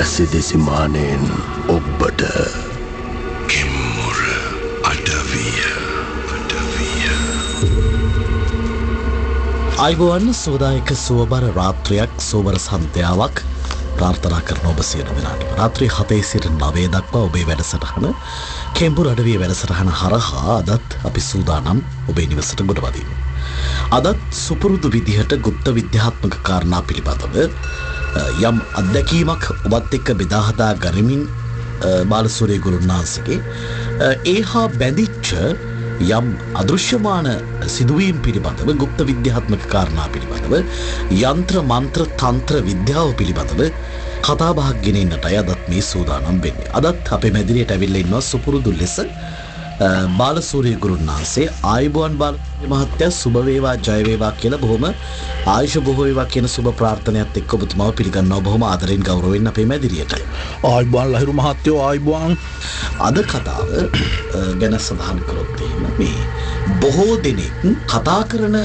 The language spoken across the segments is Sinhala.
ඇසිදෙසිමානයෙන් ඔබ්බට කෙම්මුර අඩවිය අයිබෝවන් සෝදායක සුවබර රාත්‍රයක් සෝබර සන්ධ්‍යාවක් ප්‍රාර්ථනා කරන ඔබ සියලු දෙනාට රාත්‍රී 7 සිට 9 දක්වා ඔබේ වැඩසටහන කෙම්බුර අඩවිය වැඩසටහන හරහා අදත් අපි සූදානම් ඔබේ නිවසට ගොඩ වදින්න. අදත් සුපුරුදු විදිහට ගුප්ත විද්‍යාත්මක කාරණා පිළිබඳව යම් අත්දැකීමක් ඔබත් එක්ක බෙදා හදා ගනිමින් බාලසූරිය ගුරුනාන්සේගේ ඒහා බැඳිච්ච යම් අදෘශ්‍යමාන සිදුවීම් පිළිබඳව ගුප්ත විද්‍යාත්මක කාරණා පිළිබඳව යන්ත්‍ර මන්ත්‍ර තන්ත්‍ර විද්‍යාව පිළිබඳව කතා බහක් ගෙනෙන්නටයි අදත් මේ සූදානම් වෙන්නේ. අදත් අපේ මැදිරියට ඇවිල්ලා ඉන්නවා සුපුරුදු ලෙස බාලසූරිය ගුරුනාන්සේ. ආයුබෝවන් බාලසූරිය මහත්තයා, සුබ වේවා ජය වේවා කියලා බොහොම ආයුෂ බොහෝ වේවා කියන සුබ ප්‍රාර්ථනාවත් එක්ක ඔබතුමාව පිළිගන්නවා බොහොම ආදරෙන් ගෞරවයෙන් අපේ මැදිරියට. ආයුබෝවන් ලහිරු මහත්තයෝ, ආයුබෝවන්. අද කතාව ගැන සඳහන් කරොත් එහෙම මේ බොහෝ දෙනෙක් කතා කරන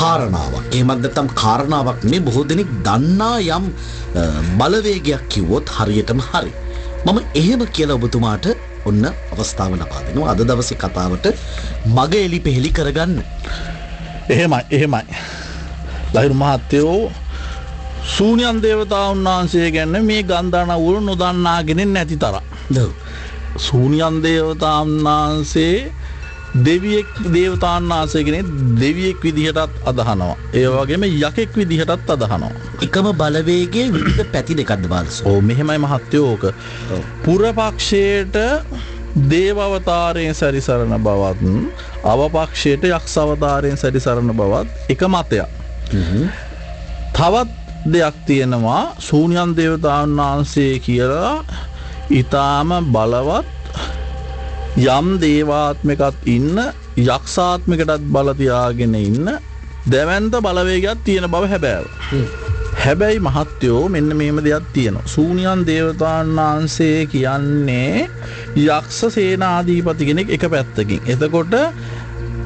කාරණාවක්, එහෙමත් නැත්නම් කාරණාවක් නේ, බොහෝ දෙනෙක් දන්නා යම් බලවේගයක් කිව්වොත් හරියටම හරි. මම එහෙම කියලා ඔබතුමාට ඔන්න අවස්ථාව ලබා දෙනවා අද දවසේ කතාවට මග එලි පෙහෙලි කරගන්න. එහෙමයි ලහිරු මහත්තයෝ, ශූන්‍යන් දේවතාවුන් වහන්සේ ගැන මේ ගන්ධානවුල නොදන්නාගෙන නැති තරම්. ශූන්‍යන් දේවතාවුන් වහන්සේ දෙවියෙක්, දේවතාවුන් වහන්සේ කෙනෙක් දෙවියෙක් විදිහටත් අදහනවා, ඒ වගේම යකෙක් විදිහටත් අදහනවා. එකම බලවේගයේ විවිධ පැති දෙකක්ද බාලසූරිය? ඔව් මෙහෙමයි මහත්තයෝ. ඕක පුරපක්ෂයට දේව අවතාරයෙන් සැරිසරන බවත්, අවපක්ෂයට යක්ෂ අවතාරයෙන් සැරිසරන බවත් එක මතයක්. තවත් දෙයක් තියෙනවා, ශූන්‍යන් දේවතාවුන් වහන්සේ කියලා ඊටාම බලවත් යම් දේවාත්මිකත් ඉන්න, යක්ෂාත්මිකටත් බල තියාගෙන ඉන්න දැවැන්ත බලවේගයක් තියෙන බව හැබෑව. හැබැයි මහත්තයෝ මෙන්න මේම දෙයක් තියෙනවා. ශූන්‍යන් දේවතාවුන් වහන්සේ කියන්නේ යක්ෂ සේනාධිපති කෙනෙක් එක පැත්තකින්. එතකොට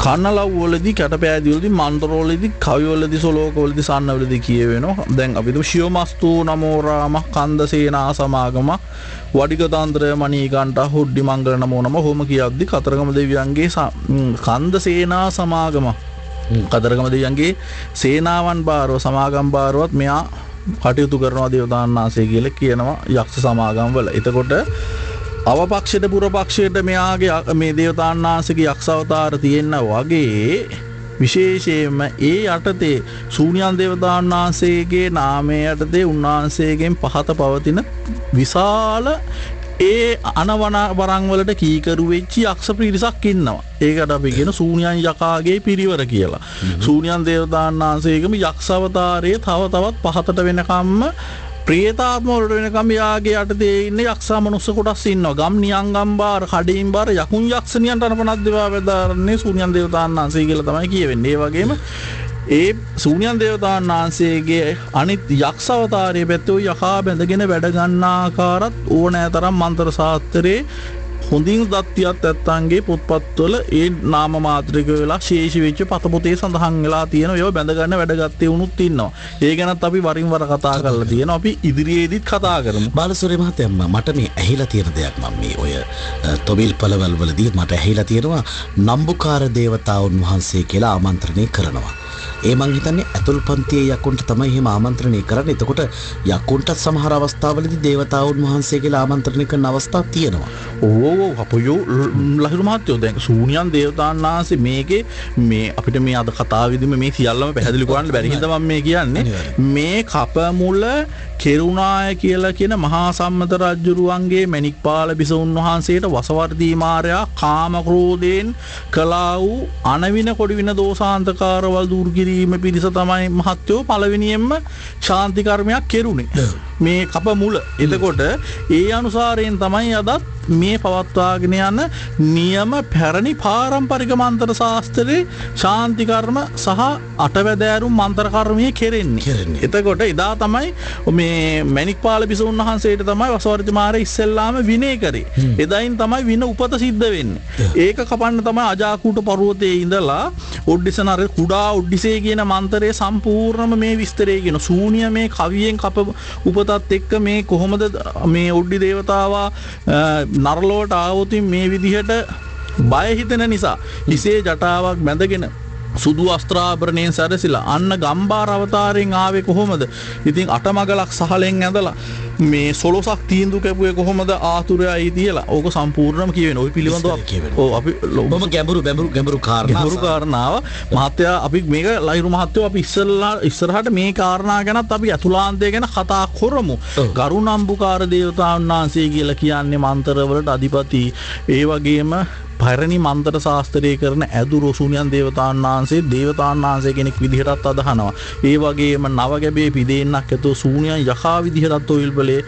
කන්නලව් වලදී, කැටපෑදී වලදී, මන්ත්‍රවලදී, කවි වලදී, සොලෝක වලදී, සන්න වලදී කියවෙනවා. දැන් අපි දු ශිවමස්තු නමෝ රාම කන්ද සේනා සමාගම වඩික තන්ත්‍රය මණීකණ්ඨ හුඩ්ඩි මංගල නමෝ නම හොම කියද්දි කතරගම දෙවියන්ගේ කන්ද සේනා සමාගම, කතරගම දෙවියන්ගේ සේනාවන් බාරව, සමාගම් බාරවත් මෙයා කටයුතු කරනවා දේවතාවුන් වහන්සේ කියලා කියනවා යක්ෂ සමාගම් වල. එතකොට අවපක්ෂයට පුරපක්ෂයට මෙයාගේ මේ දේවතාවුන් වහන්සේගේ යක්ෂ අවතාර තියෙන්න වගේ විශේෂයෙන්ම ඒ යටතේ ශූන්‍යන් දේවතාවුන් වහන්සේගේ නාමය යටතේ උන්වහන්සේගෙන් පහත පවතින විශාල ඒ අනවන වරන් වලට කීකරු වෙච්ච යක්ෂ පිරිසක් ඉන්නවා. ඒකට අපි කියන ශූන්‍යන් යකාගේ පිරිවර කියලා. ශූන්‍යන් දේවතාවුන් වහන්සේගේම යක්ෂ අවතාරයේ තව තවත් පහතට වෙනකම්ම ප්‍රේතාත්ම වලට වෙනකම් යාගේ යටතේ ඉන්න යක්ෂා මනුස්ස කොටස් ඉන්නවා. ගම් නියංගම් බාර, කඩේම් බාර, යකුන් යක්ෂණියන්ට අනපනක් දේවා වේදාරන්නේ ශූන්‍යන් දේවතාවුන් වහන්සේ කියලා තමයි කියවෙන්නේ. ඒ වගේම ඒ ශූන්‍යන් දේවතාවුන් වහන්සේගේ අනිත් යක්ෂ අවතාරයේ පැත්තේ යකා බැඳගෙන වැඩ ගන්න ආකාරات ඕනෑතරම් මන්ත්‍ර ශාස්ත්‍රයේ හොඳින් දත්තියත් ඇත්තන්ගේ පොත්පත්වල ඒ නාම මාත්‍රික වෙලා ශේෂ වෙච්ච පතපොතේ සඳහන් වෙලා තියෙනවා. ඒව බැඳ ගන්න වැඩගත්තේ වුණුත් ඉන්නවා. ඒ ගැනත් අපි වරින් වර කතා කරලා තියෙනවා. අපි ඉදිරියේදීත් කතා කරමු. බාලසූරිය මහත්තයා, මට මේ ඇහිලා තියෙන දෙයක්, මම මේ ඔය තොවිල් පළවල් වලදී මට ඇහිලා තියෙනවා නම්බුකාර දේවතාවුන් වහන්සේ කියලා ආමන්ත්‍රණය කරනවා. ඒ මං හිතන්නේ ඇතුල් පන්තියේ යකුන්ට තමයි එහෙම ආමන්ත්‍රණය කරන්නේ. එතකොට යකුන්ට සමහර අවස්ථාවලදී දේවතාවුන් වහන්සේ කියලා ආමන්ත්‍රණය කරන අවස්ථා තියෙනවා. ඕ අපයෝ ලහිරු මහත්තයෝ, දැන් ශූන්‍යන් දේවතාවුන් වහන්සේ මේකේ මේ අපිට මේ අද කතාවේදීම මේ සියල්ලම පැහැදිලි කරන්න බැරි හින්දා මම මේ කියන්නේ. මේ කපමුල කෙරුණාය කියලා කියන මහා සම්මත රජුරුවන්ගේ මණික්පාල බිසවුන් වහන්සේට වසවර්දී මාරයා කාම ක්‍රෝධයෙන් කළා වූ අනවින කොඩිවින දෝෂාන්තකාරවල් දුරු කිරීම පිණිස තමයි මහත්තයෝ පළවෙනියෙන්ම ශාන්ති කර්මයක් කෙරුණේ මේ කපමුල. එතකොට ඒ අනුසාරයෙන් තමයි අදත් මේ පවත්වාගෙන යන නියම පැරණි පාරම්පරික මන්ත්‍ර ශාස්ත්‍රයේ ශාන්ති කර්ම සහ අටවැදෑරුම් මන්ත්‍ර කර්මයේ කෙරෙන්නේ. එතකොට එදා තමයි මේ මණික්පාල බිසවුන් වහන්සේට තමයි වසවර්ති මාරේ ඉස්සෙල්ලාම විනය කරේ. එදායින් තමයි වින උපත සිද්ධ වෙන්නේ. ඒක කපන්න තමයි අජාකූට පර්වතයේ ඉඳලා ඔඩ්ඩිසන අර කුඩා ඔඩ්ඩිසේ කියන මන්ත්‍රයේ සම්පූර්ණම මේ විස්තරය කියන ශූන්‍ය මේ කවියෙන් කප උපත පැත්තත් එක්ක මේ කොහොමද මේ උඩ්ඩි දේවතාවා නරලොවට ආවොත් මේ විදිහට බය හිතෙන නිසා හිසේ ජටාවක් බැඳගෙන සුදු අස්ත්‍රාභරණයෙන් සැරසිලා අන්න ගම්බාර අවතාරයෙන් ආවේ කොහොමද? ඉතින් අටමගලක් සහලෙන් ඇඳලා මේ 16ක් තීන්දුව කැපුවේ කොහොමද ආතුරයයි තියලා. ඕක සම්පූර්ණම කියවෙන. ওই පිළිබඳව ඔව් අපි බොහොම ගැඹුරු කාරණාව මහත්තයා අපි මේක ලහිරු මහත්තයෝ අපි ඉස්සරහට මේ කාරණා ගැනත් අපි අතුලාන්තය ගැන කතා කරමු. ගරුණම්බුකාර දේවතාවුන් වහන්සේ කියලා කියන්නේ මන්තරවලට අධිපති. ඒ වගේම පැරණි මන්ත්‍ර ශාස්ත්‍රය කරන ඇදුරු සූනියන් දේවතාවුන් වහන්සේ දේවතාවුන් වහන්සේ කෙනෙක් විදිහටත් අදහනවා. ඒ වගේම නවගැබේ පිදෙන්නක් ඇතුව සූනියන් යකා විදිහටත් ඔයිල්බලේ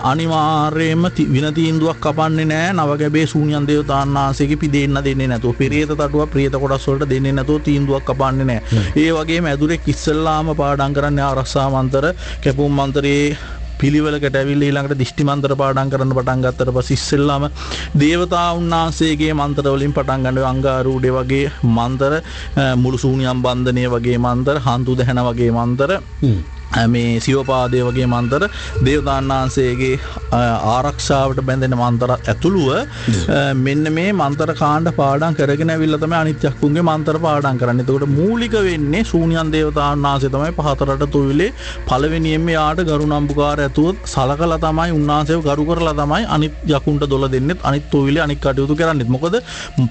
අනිවාර්යයෙන්ම වින තීන්දුවක් කපන්නේ නැහැ. නවගැබේ සූනියන් දේවතාවුන් වහන්සේගේ පිදෙන්න දෙන්නේ නැතුව පෙරේත තටුව ප්‍රේත කොටස් වලට දෙන්නේ නැතුව තීන්දුවක් කපන්නේ නැහැ. ඒ වගේම ඇදුරෙක් ඉස්සල්ලාම පාඩම් කරන්නේ ආරක්ෂා මන්ත්‍ර කැපුම් මන්ත්‍රයේ පිළිවෙලකට ඇවිල්ලා ඊළඟට දිෂ්ටි මන්ත්‍ර පාඩම් කරන්න පටන් ගත්තට පස්සේ ඉස්සෙල්ලාම දේවතාවුන් වහන්සේගේ මන්ත්‍ර වලින් පටන් ගන්න අංගාරූಢේ වගේ මන්ත්‍ර මුළු සූනියම් බන්ධනය වගේ මන්ත්‍ර හන්තු දහන වගේ මන්ත්‍ර මේ සිවපාදය වගේ මන්තර දේවතාවුන් වහන්සේගේ ආරක්ෂාවට බැඳෙන මන්තර ඇතුළුව මෙන්න මේ මන්තර කාණ්ඩ පාඩම් කරගෙන ඇවිල්ලා තමයි අනිත් යක්කුන්ගේ මන්තර පාඩම් කරන්නේ. එතකොට මූලික වෙන්නේ ශූන්‍යන් දේවතාවුන් වහන්සේ තමයි පහතරට තුවිලේ පළවෙනියෙන්ම යාට ගරුණම්බුකාර ඇතුවත් සලකලා තමයි උන්වහන්සේව ගරු කරලා තමයි අනිත් යකුන්ට දොල දෙන්නෙත් අනිත් තුවිලේ අනිත් කටයුතු කරන්නෙත්. මොකද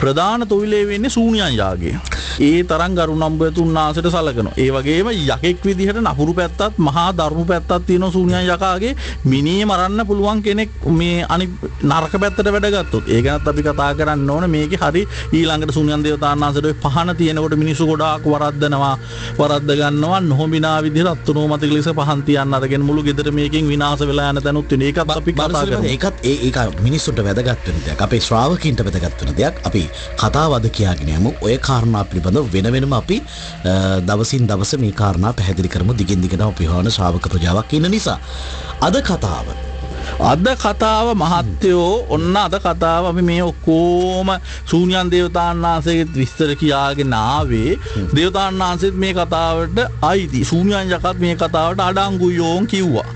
ප්‍රධාන තුවිලේ වෙන්නේ ශූන්‍යන් යාගේ. ඒ තරම් ගරුණම්බුතුන් වහන්සේට සලකනවා. ඒ වගේම යකෙක් විදිහට නපුරු පැත්ත මහා ධර්ම පැත්තක් තියෙනවා සූනියන් යකාගේ මිනිහ මරන්න පුළුවන් කෙනෙක් මේ අනිත් නරක පැත්තට වැඩ ගත්තොත්. ඒ ගැනත් අපි කතා කරන්න ඕනේ. මේකේ හරි ඊළඟට සූනියන් දේවතාවුන් වහන්සේට ඔය පහන තියෙනකොට මිනිස්සු ගොඩාක් වරද්ද ගන්නවා නොහොබිනා විදිහට අත්නෝමතික ලෙස පහන් තියන්න අරගෙන මුළු ගෙදර මේකෙන් විනාශ වෙලා යන තැනුත් තියෙන. ඒකත් අපි කතා කරමු. ඒක මිනිස්සුන්ට වැදගත් වෙන දෙයක්. අපේ ශ්‍රාවකීන්ට වැදගත් වෙන දෙයක්. අපි කතාවද කියාගෙන යමු. ඔය කාරණා පිළිබඳව වෙනම අපි දවසින් දවස මේ කාරණා පැහැදිලි කරමු. දිගින් දිගටම පිහවන ශ්‍රාවක ප්‍රජාවක් ඉන්න නිසා අද කතාව මහත්තයෝ ඔන්න අද කතාව අපි මේ ඔක්කොම ශූන්‍යන් දේවතාවුන් වහන්සේගෙත් විස්තර කියාගෙන ආවේ. දේවතාවුන් වහන්සේත් මේ කතාවට අයිති. ශූන්‍යන් යකත් මේ කතාවට අඩංගුයෝන් කිව්වා.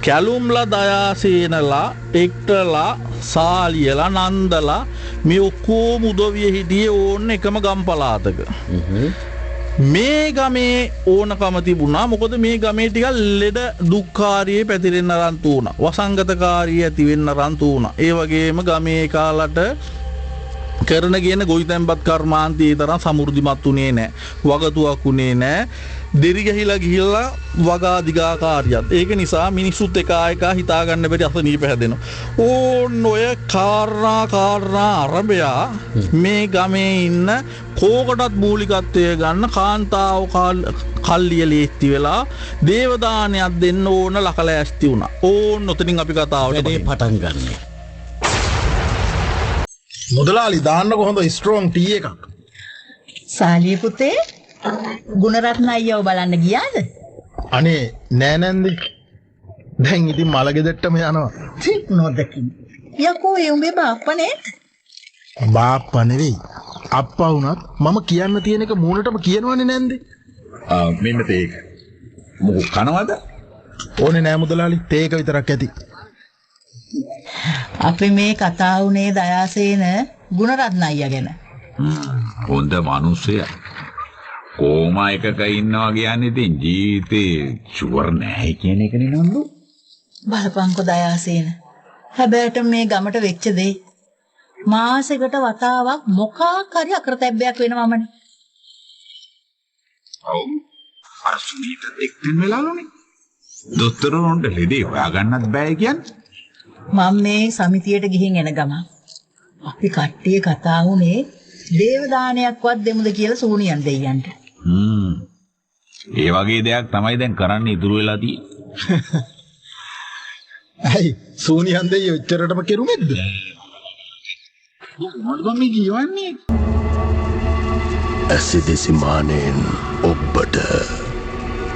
කැලුම්ලා දයාසේනලා එක්ටලා සාලියලා නන්දලා මේ ඔක්කොම උදවිය හිටියේ ඕන්න එකම ගම් පළාතක. මේ ගමේ ඕනකම තිබුණා. මොකද මේ ගමේ ටිකක් ලෙඩ දුක්ඛාරියේ පැතිරෙන්න රන්තු වුණා. වසංගතකාරී ඇති වෙන්න රන්තු වුණා. ඒ වගේම ගමේ කාලට කරන කියන ගොවිතැන්පත් කර්මාන්තයේ තරම් සමෘද්ධිමත් උනේ නැහැ. වගතුවක් උනේ නැහැ. දෙරි ගහිලා ගිහිල්ලා වගා දිගා කාර්යයත්. ඒක නිසා මිනිස්සුත් එක හිතා ගන්න බැරි අසනීප හැදෙනවා. ඕන් ඔය කාරණා අරබයා මේ ගමේ ඉන්න කෝකටත් මූලිකත්වය ගන්න කාන්තාව කල්ලිය ලේස්ති වෙලා දේවදානයක් දෙන්න ඕන ලකලෑස්ති වුණා. ඕන් ඔතනින් අපි කතාවට පටන් ගන්න. මුදලාලි දාන්න කොහොඳ ස්ට්‍රෝං ටී එකක්. සාලිය පුතේ ගුණරත්න අයියව බලන්න ගියාද? අනේ නෑ නැන්දි. දැන් ඉතින් මලගෙදරටම යනවා. නොදකින්. යකෝ ඒ උඹේ බාප්පා නේද? බාප්පා නෙවෙයි. අප්පා වුණත් මම කියන්න තියෙන එක මූණටම කියනවනේ නැන්දි. මෙන්න තේක. මොකක් කනවද? ඕනේ නෑ මුදලාලි. තේක විතරක් ඇති. අපි මේ කතා වුණේ දයාසේන ගුණරත්න අයියා ගැන. හොඳ මිනිස්සයා. කොමා එකක ඉන්නවා කියන්නේ ඉතින් ජීවිතේ ෂුවර් නැහැ කියන එක නේ නන්දු. බලපංකො දයාසේන. හැබැයිට මේ ගමට වෙච්ච දේ මාසෙකට වතාවක් මොකක් හරි අකරතැබ්බයක් වෙනවමනේ. ඔව්. අර සුනීතත් එක්තෙන් වෙලාලුනේ. දොස්තරුන්ට ලෙඩේ හොයාගන්නත් බෑ කියන්නේ. මම මේ සමිතියට ගිහින් එන ගමන් අපි කට්ටිය කතා වුණේ දේවදානයක්වත් දෙමුද කියලා සූනියන් දෙයියන්ට. ඒ වගේ දෙයක් තමයි දැන් කරන්න ඉතුරු වෙලා තියෙන්නේ. ඇයි සූනියන් දෙයියෝ එච්චරටම කෙරුමෙද්ද? මොකද මේ කියවන්නේ? ඇසිදිසි මානෙන් ඔබට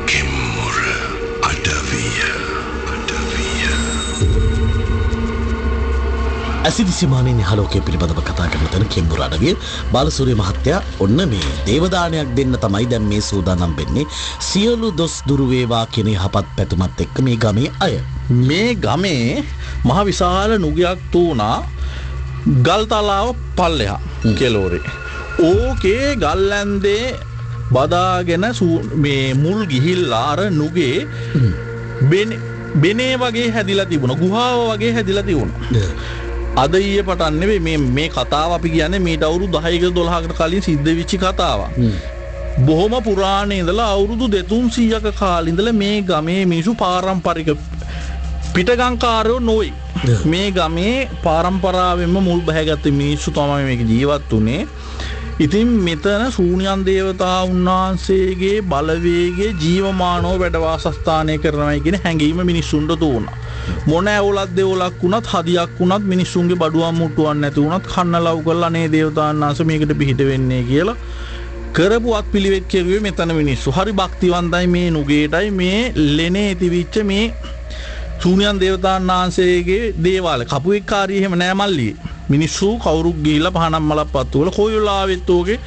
කෙම්මුර අඩවිය ඇසිදිසිමානයේ නිහලෝකයේ පිළිබඳව කතා කරන තැන කෙම්බුර අඩවිය බාලසූරිය මහත්තයා ඔන්න මේ දේවදානයක් දෙන්න තමයි දැන් මේ සූදානම් වෙන්නේ. සියලු දොස් දුරු වේවා කියන යහපත් පැතුමත් එක්ක මේ ගමේ අය මේ ගමේ මහ විශාල නුගයක් තුණා ගල්තලාව පල්ලෙහා කෙලෝරේ. ඕකේ ගල්ලැන්දේ බදාගෙන මේ මුල් ගිහිල්ලා අර නුගේ බෙනේ වගේ හැදිලා තිබුණා. ගුහාව වගේ හැදිලා තිබුණා. අද ඊයේ පටන් නෙවෙයි මේ කතාව අපි කියන්නේ මීට අවුරුදු 10කට 12කට කලින් සිද්ධ වෙච්ච කතාවක්. බොහොම පුරාණේ ඉඳලා අවුරුදු 200ක කාලේ ඉඳලා මේ ගමේ මිනිස්සු පාරම්පරික පිටගංකාරයෝ නොයි. මේ ගමේ පාරම්පරාවෙන්ම මුල් බැහැගත්ත මිනිස්සු තමයි මේක ජීවත් වුනේ. ඉතින් මෙතන ශූන්‍යයන් දේවතා උන්වහන්සේගේ බලවේගයේ ජීවමානව වැඩ වාසස්ථානය කරනවායි කියන හැඟීම මිනිස්සුන්ට තුණා. මොන ඇවුලක් දෙවුලක් වුණත් හදියක් වුණත් මිනිස්සුන්ගේ බඩුවම් මුට්ටුවක් නැති වුණත් කන්න ලව් කරලා නේ දේවතාවුන් වහන්සේ මේකට පිහිට වෙන්නේ කියලා කරපු අත්පිළිවෙත් කෙරුවේ මෙතන මිනිස්සු. හරි භක්තිවන්තයි මේ නුගේටයි මේ ලෙනේ තිබිච්ච මේ ශූන්‍යයන් දේවතාවුන් වහන්සේගේ දේවාලය. කපුවෙක් කාරිය එහෙම නෑ මල්ලියේ. මිනිස්සු කවුරුත් ගිහිල්ලා පහනම් මලක් පත්තු කරලා කොයි වෙලාවෙත් ඕකේ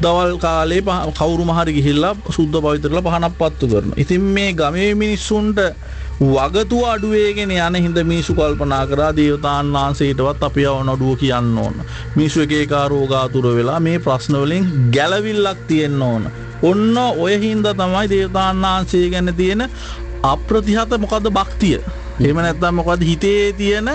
දවල් කාලේ කවුරුම හරි ගිහිල්ලා සුද්ධ පවිත්‍රලා පහනක් පත්තු කරනවා. ඉතින් මේ ගමේ මිනිස්සුන්ට වගතුව අඩු වේගෙන යන හින්දා මිනිස්සු කල්පනා කරා දේවතාවුන් වහන්සේටවත් අපි අවනඩුව කියන්න ඕන. මිනිස්සු එක එක රෝගාතුර වෙලා මේ ප්‍රශ්න වලින් ගැලවිල්ලක් තියෙන්න ඕන. ඔන්න ඔය හින්දා තමයි දේවතාවුන් වහන්සේ ගැන තියෙන අප්‍රතිහත මොකද්ද භක්තිය. එහෙම නැත්නම් මොකද්ද හිතේ තියෙන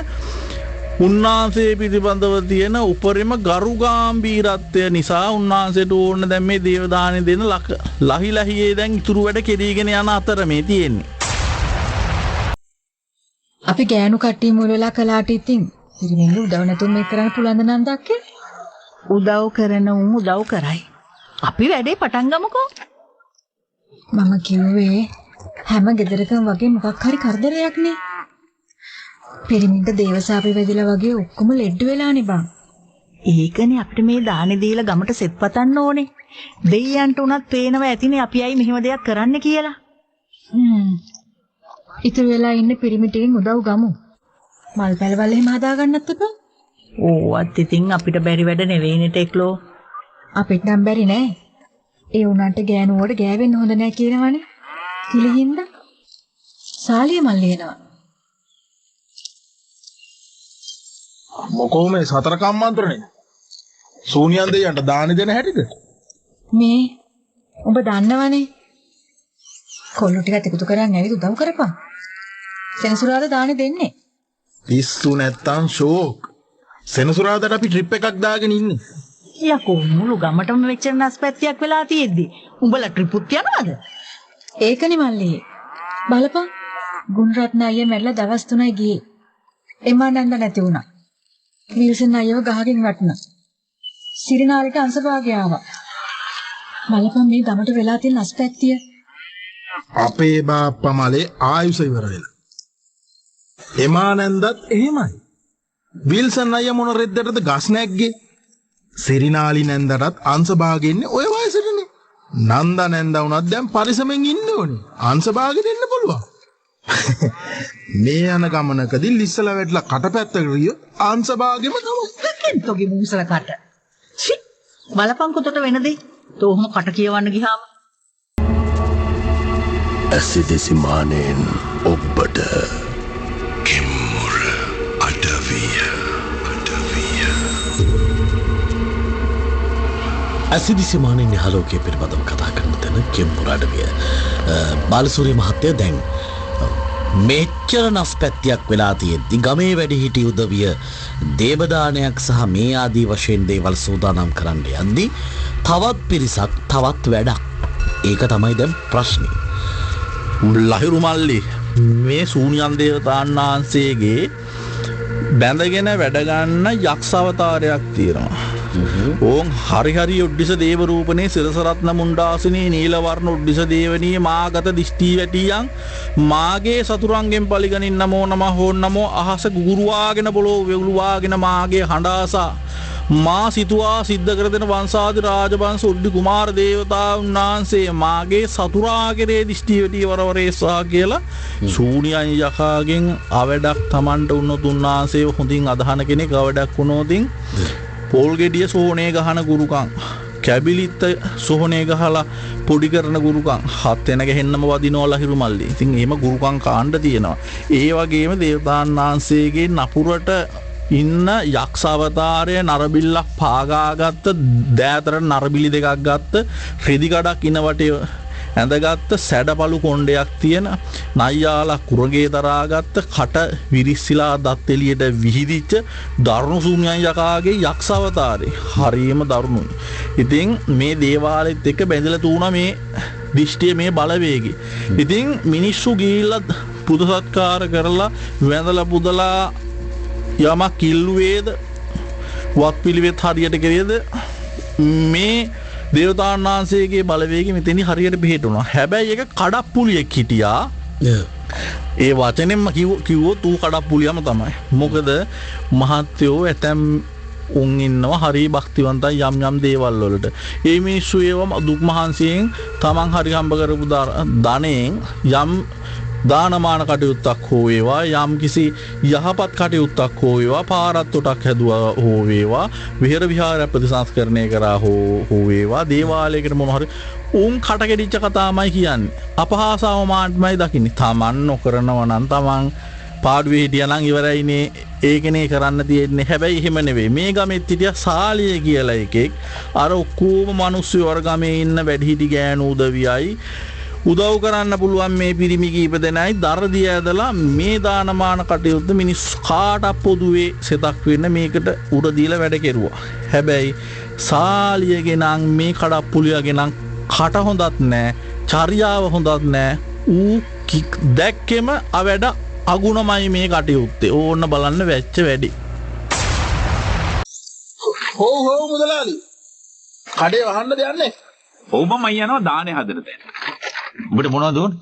උන්වහන්සේ පිළිබඳව තියෙන උපරිම ගරුගාම්භීරත්වය නිසා උන්වහන්සේට ඕන දැන් මේ දේවදානෙ දෙන ලහි ලහියේ දැන් ඉතුරු වැඩ කෙරීගෙන යන අතර මේ තියෙන්නේ. අපි ගෑනු කට්ටිය මුල් වෙලා කලාට ඉතින් පිරිමින්ගේ උදව් නැතුව මේක කරන්න පුළුවන් ද නන්දක්කේ? උදව් කරන උදව් කරයි. අපි වැඩේ පටන් ගමුකෝ. මම කිව්වේ හැම ගෙදරකම වගේ මොකක් හරි කරදරයක් නේ. පිරිමින්ට දේවසාපේ වැදිලා වගේ ඔක්කොම ලෙඩ වෙලානේ බං. ඒකනේ අපිට මේ දානේ දීලා ගමට සෙත් පතන්න ඕනේ. දෙයියන්ට උනත් පේනවා ඇතිනේ අපි අයි මෙහෙම දෙයක් කරන්න කියලා. ඉතුරු වෙලා ඉන්න පිරිමිටින් උදව් ගමු. මල් පැලවල් එහෙම හදා ගන්නත් එපා. ඕවත් ඉතින් අපිට බැරි වැඩ නෙවෙයිනේ ටෙක්ලෝ. අපිට නම් බැරි නෑ. ඒ උනන්ට ගෑනුවට ගෑවෙන්න හොඳ නෑ කියනවනේ. කිලිහින්ද සාලිය මල්ලි එනවා. මොකෝ මේ සතර කම්මන්ත්‍රණය ශූන්‍යයන් දෙයන්ට දානි දෙන හැටිද? මේ ඔබ දන්නවනේ. කොල්ලු ටිකත් එකතු කරන් ඇවිත් උදව් කරපන්. සෙනසුරාදා දානි දෙන්නේ. පිස්සු නැත්තම් ෂෝක්. සෙනසුරාදාට අපි ට්‍රිප් එකක් දාගෙන ඉන්නේ. යකෝ මුළු ගමටම වෙච්ච නැස්පැත්තියක් වෙලා තියෙද්දි උඹලා ට්‍රිපුත් යනවද? ඒකනේ මල්ලි. බලපන් ගුණරත්න අයියා මැරලා දවස් 3යි ගියේ. එමානන්ද නැති වුණා. විල්සන් අයියව ගහකින් වටුණා. සිරිනාලට අංශභාගය ආවා. බලපන් මේ ගමට වෙලා තියෙන නැස්පැත්තිය. අපේ බාප්පා මලේ ආයුෂ ඉවර වෙලා. එමානන්දත් එහෙමයි. විල්සන් අයියා මොන රෙද්දටද ගස් නැග්ගේ? සිරිනාලි නැන්දටත් අංශභාගෙන්නේ ඔය වයසටනේ. නන්දා නැන්දා වුණත් දැන් පරිසමෙන් ඉන්න ඕනේ. අංශභාගෙ දෙන්න පුළුවන්. මේ යන ගමනකදී ලිස්සලා වැටලා කටපැත්තකට ගියොත් අංශභාගෙම තමයි. කෙන්තෝගේ මුසල කට. චි බලපන් කොතට වෙනදී. තෝහම කට කියවන්න ගියාම ඇසිදෙසිමානෙන් ඔබට කෙම්මුර අඩවිය. ඇසිදිසිමානෙන් යහලෝකයේ පිළිබඳව කතා කරන තැන කෙම්මුර අඩවිය. බාලසූරිය මහත්තයා දැන් මෙච්චර නස්පැත්තියක් වෙලා තියෙද්දි ගමේ වැඩිහිටි උදවිය දේවදානයක් සහ මේ ආදී වශයෙන් දේවල් සූදානම් කරන්න යද්දි තවත් පිරිසක් තවත් වැඩක්. ඒක තමයි දැන් ප්‍රශ්නේ. ලහිරු මල්ලි මේ ශූන්‍යයන් දේවතාවුන් වහන්සේගේ බැඳගෙන වැඩ ගන්න යක්ෂ අවතාරයක් තියෙනවා. ඕන් හරි හරි ඔඩ්ඩිස දේව රූපනේ සිරසරත්න මුණ්ඩාසනේ නීලවර්ණ ඔඩ්ඩිස දේවනී මාගත දිෂ්ටි වැටියන් මාගේ සතුරන්ගෙන් පලිගනින් නමෝ නම හෝන් නමෝ අහස ගුරුවාගෙන බොලෝ වෙවුලුවාගෙන මාගේ හඬාසා මා සිතුවා සිද්ධ කර දෙන වංශාදි රාජවංශ ඔඩ්ඩි කුමාර දේවතාවුන් වහන්සේ මාගේ සතුරා කෙරේ දිෂ්ටි වැටි වරවරේසා කියලා ශූන්‍යයන් යකාගෙන් අවඩක් Tamanට උන්නොත් උන්වහන්සේ හොඳින් අදහන කෙනෙක් අවඩක් වුණොතින් පොල් ගෙඩිය සෝනේ ගහන ගුරුකම් කැබිලිත්ත සොහනේ ගහලා පොඩි කරන ගුරුකම් 7 වෙන ගෙහෙන්නම වදිනවා ලහිරු මල්ලි. ඉතින් එහෙම ගුරුකම් කාණ්ඩ තියෙනවා. ඒ වගේම දේවතාන් වහන්සේගේ නපුරට ඉන්න යක්ෂ අවතාරය නරබිල්ලක් පාගාගත්ත දෑතර නරබිලි දෙකක් ගත්ත රෙදි ගඩක් ඉන වටේ ඇඳගත්ත සැඩපලු කොණ්ඩයක් තියෙන නයියාලා කුරගේ දරාගත්ත කට විරිස්සිලා දත් එළියට විහිදිච්ච දරුණු ශූන්‍යයන් යකාගේ යක්ෂ අවතාරේ හරියම දරුණුයි. ඉතින් මේ දේවාලෙත් එක්ක බැඳලා තුණා මේ දිෂ්ටිය මේ බලවේගي. ඉතින් මිනිස්සු ගිහිල්ලා පුද සත්කාර කරලා වැඳලා පුදලා යමක් කිල්ලුවේද වත් පිළිවෙත් හරියට කෙරේද මේ දේවතාවුන් වහන්සේගේ බලවේගය මෙතනදි හරියට පිළිහෙට වුණා. හැබැයි ඒක කඩප්පුලියෙක් හිටියා. ඒ වචනෙන්ම කිව්වොත් ඌ කඩප්පුලියම තමයි. මොකද මහත්යෝ ඇතැම් උන් ඉන්නවා හරි භක්තිවන්තයි යම් යම් දේවල් වලට. ඒ මිනිස්සු ඒවම දුක් මහන්සියෙන් තමන් හරි හම්බ කරපු ධනෙන් යම් දානමාන කටයුත්තක් හෝ වේවා යම් කිසි යහපත් කටයුත්තක් හෝ වේවා පාරත්තොටක් හැදුවා හෝ වේවා විහෙර විහාර ප්‍රතිසංස්කරණය කරා හෝ වේවා දේවාලයකට මොන හරි උන් කටකෙඩිච්ච කතාමයි කියන්නේ අපහාසාව මාත්මයි දකින්නේ තමන් නොකරනවා නම් තමන් පාඩුවේ හිටියා නම් ඉවරයිනේ ඒකනේ කරන්න තියෙන්නේ හැබැයි එහෙම නෙවෙයි මේ ගමෙත් හිටියා සාලිය කියලා එකෙක් අර ඔක්කොම මිනිස්සු වර්ගමේ ඉන්න වැඩිහිටි ගෑනු උදවියයි උදව් කරන්න පුළුවන් මේ පිරිමි කීප දෙනයි දරදිය ඇදලා මේ දානමාන කටයුත්ත මිනිස් කාටත් පොදුවේ සෙතක් වෙන්න මේකට උර දීලා වැඩ කෙරුවා. හැබැයි සාලියගේ නම් මේ කඩප්පුලියගේ නම් කට හොඳත් නැහැ, චර්යාව හොඳත් නැහැ. ඌ දැක්කෙම අවැඩ අගුණමයි මේ කටයුත්තේ. ඕන්න බලන්න වැච්ච වැඩි. හෝ මුදලාලි. කඩේ වහන්න දෙන්නේ. ඔබම යනවා දානේ හදන තැන. උඹට මොනවද ඕන?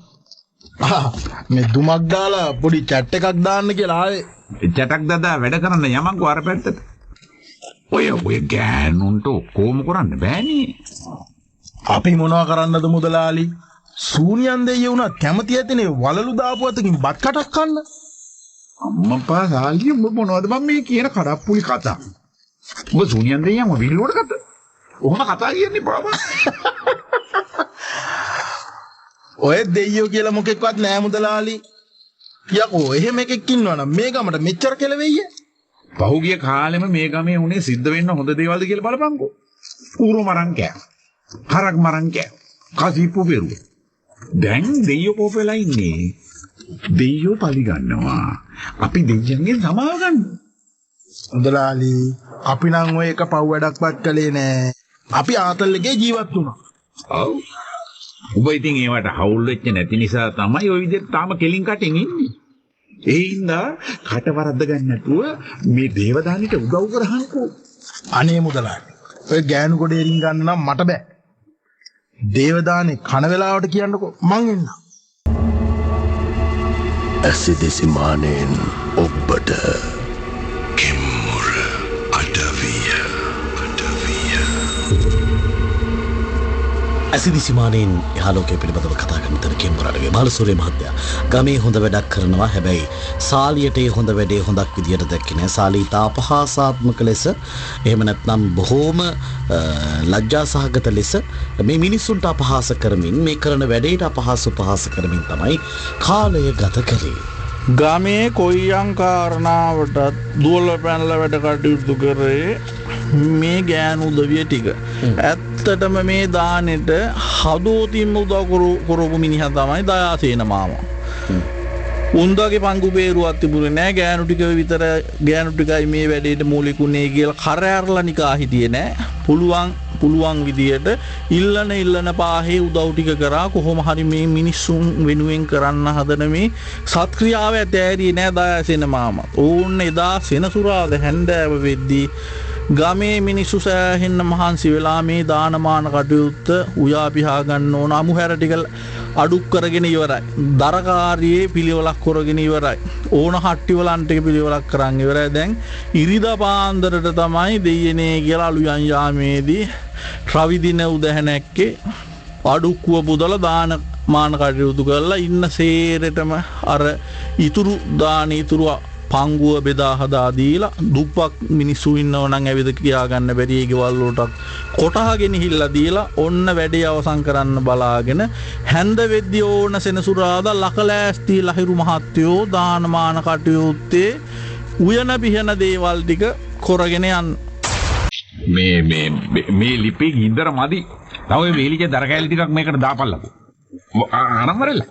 මේ දුමක් දාලා පොඩි චැට් එකක් දාන්න කියලා ආවේ. චැටක් දදා වැඩ කරන්න යමන්කෝ අර පැත්තට. ඔය ගෑනුන්ට ඔක්කොම කරන්න බෑනේ. අපි මොනවා කරන්නද මුදලාලි? සූනියන් දෙයියෝ උනා කැමති ඇතිනේ වලලු දාපු අතකින් බත් කටක් කන්න. අම්මපා සාලිය උඹ මොනවද මම මේ කියන කඩප්පුලි කතා. උඹ සූනියන් දෙයියන්ව විල්ලුවට කතා. ඔහොම කතා කියන්නේ බාබා. ඔය දෙයියෝ කියලා මොකෙක්වත් නෑ මුදලාලි. යකෝ එහෙම එකෙක් ඉන්නවනම් මේ ගමට මෙච්චර කෙලවෙయ్యේ. පහුගිය කාලෙම මේ ගමේ උනේ සිද්ධ වෙන්න හොඳ දේවල්ද කියලා බලපන්කෝ. ඌරු මරන් කෑ. හරක් මරන් කෑ. කසීපු පෙරුව. දැන් දෙයියෝ කෝපෙලා ඉන්නේ. දෙයියෝ පලි ගන්නවා. අපි දෙයියන්ගෙන් සමාව ගන්න. මුදලාලි අපි නම් ඔය එක පව් වැඩක්වත් කළේ නෑ. අපි ආතල් එකේ ජීවත් වුණා. ඔව්. ඔබ ඉතින් ඒවට හවුල් වෙච්ච නැති නිසා තමයි ওই විදිහට තාම කෙලින් කටින් ඉන්නේ. ඒ හින්දා කට වරද්ද ගන්න නැතුව මේ දේවදානිට උදව් කරහන්කෝ. අනේ මුදලාලි. ඔය ගෑනු ගොඩේ රින් ගන්න නම් මට බෑ. දේවදානේ කන වෙලාවට කියන්නකෝ මං එන්න. ඇසිදිසි මානෙන් ඔබට කෙම්මුර අඩවිය. ඇසිදිසිමානයෙන් එහාලෝකය පිළිබඳව කතා කරන තැන කෙම්බුර අඩවිය බාලසූරිය මහත්තයා ගමේ හොඳ වැඩක් කරනවා. හැබැයි සාලියට ඒ හොඳ වැඩේ හොඳක් විදියට දැක්කේ නැහැ. සාලී තාපහාසාත්මක ලෙස එහෙම නැත්නම් බොහෝම ලැජ්ජා සහගත ලෙස මේ මිනිස්සුන්ට අපහාස කරමින් මේ කරන වැඩේට අපහාස කරමින් තමයි කාලය ගත කළේ. ගමේ කොයියම් කාරණාවටත් දුවල පැනලා වැඩ කටයුතු කරේ මේ ගෑනු උදවිය ටික. ඇත්තටම මේ දානෙට හදෝතින්ම උදව් කරපු මිනිහා තමයි දයාසේන මාමා. උන්දගේ පංගු බේරුවක් තිබුණේ නැහැ. ගෑනු ටික විතර ගෑනු ටිකයි මේ වැඩේට මූලිකුනේ කියලා කර ඇරලා නිකා හිටියේ නැහැ. පුළුවන් විදියට ඉල්ලන පාහේ උදව් ටික කරා. කොහොම හරි මේ මිනිස්සුන් වෙනුවෙන් කරන්න හදන මේ සත්ක්‍රියාව ඇතෑරියේ නැහැ දයාසේන මාමා. ඕන්න එදා සෙනසුරාද හැන්දෑව වෙද්දී ගමේ මිනිස්සු සෑහෙන්න මහන්සි වෙලා මේ දානමාන කටයුත්ත උයා පිහා ගන්න ඕන අමුහැර ටික අඩුක් කරගෙන ඉවරයි. දරකාරියේ පිළිවෙලක් කරගෙන ඉවරයි. ඕන හට්ටිවලන් ටික පිළිවෙලක් කරන් ඉවරයි. දැන් ඉරිදා පාන්දරට තමයි දෙයියනේ කියලා අලුයන් යාමේදී රවි දින උදැහැනැක්කේ අඩුක්කුව පුදලා දාන මාන කටයුතු කරලා ඉන්න සේරටම අර ඉතුරු දාන ඉතුරු පංගුව බෙදා හදා දීලා දුප්පත් මිනිස්සු ඉන්නව නම් ඇවිද කියා ගන්න බැරි ඒ ගෙවල් වලට කොටහගෙන හිල්ලා දීලා ඔන්න වැඩේ අවසන් කරන්න බලාගෙන හැන්ද වෙද්දී ඕන සෙනසුරාදා ලකලෑස්ති ලහිරු මහත්තයෝ දානමාන කටයුත්තේ උයන පිහන දේවල් ටික කරගෙන යන්න. මේ ලිපේ ගින්දර මදි. තව ඔය වේලිගේ දර කැලි ටිකක් මේකට දාපල්ලකෝ. අනම්මරෙල්ල.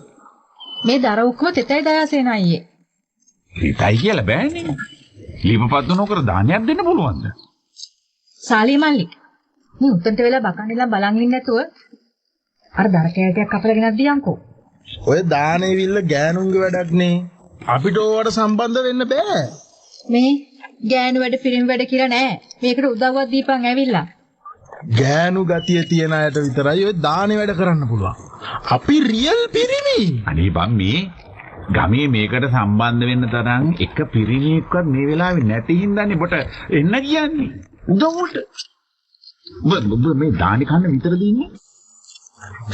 මේ දර ඔක්කොම තෙතයි දයාසේන අයියේ. හිතයි කියලා බෑනේ. ලිපපත්තු නොකර දානයක් දෙන්න පුළුවන්ද? සාලී මල්ලි. මේ උත්තන්ට වෙලා බකන්නේලා බලන් ඉන්න නැතුව අර දර කෑල්ටයක් කපලා ගෙනත් දියන්කෝ. ඔය දානේ විල්ල ගෑනුන්ගේ වැඩක් නේ. අපිට ඕවට සම්බන්ධ වෙන්න බෑ. මේ ගෑනු වැඩ පිරිමි වැඩ කියලා නෑ. මේකට උදව්වක් දීපන් ඇවිල්ලා. ගෑනු ගතිය තියන අයට විතරයි ඔය දානේ වැඩ කරන්න පුළුවන්. අපි රියල් පිරිමි. අනේ බම් මේ ගමේ මේකට සම්බන්ධ වෙන්න තරම් එක පිරිමියෙක්වත් මේ වෙලාවේ නැති හින්දානේ බට එන්න කියන්නේ. උදව්වට. ඔබ මේ දානේ කන්න විතරද ඉන්නේ?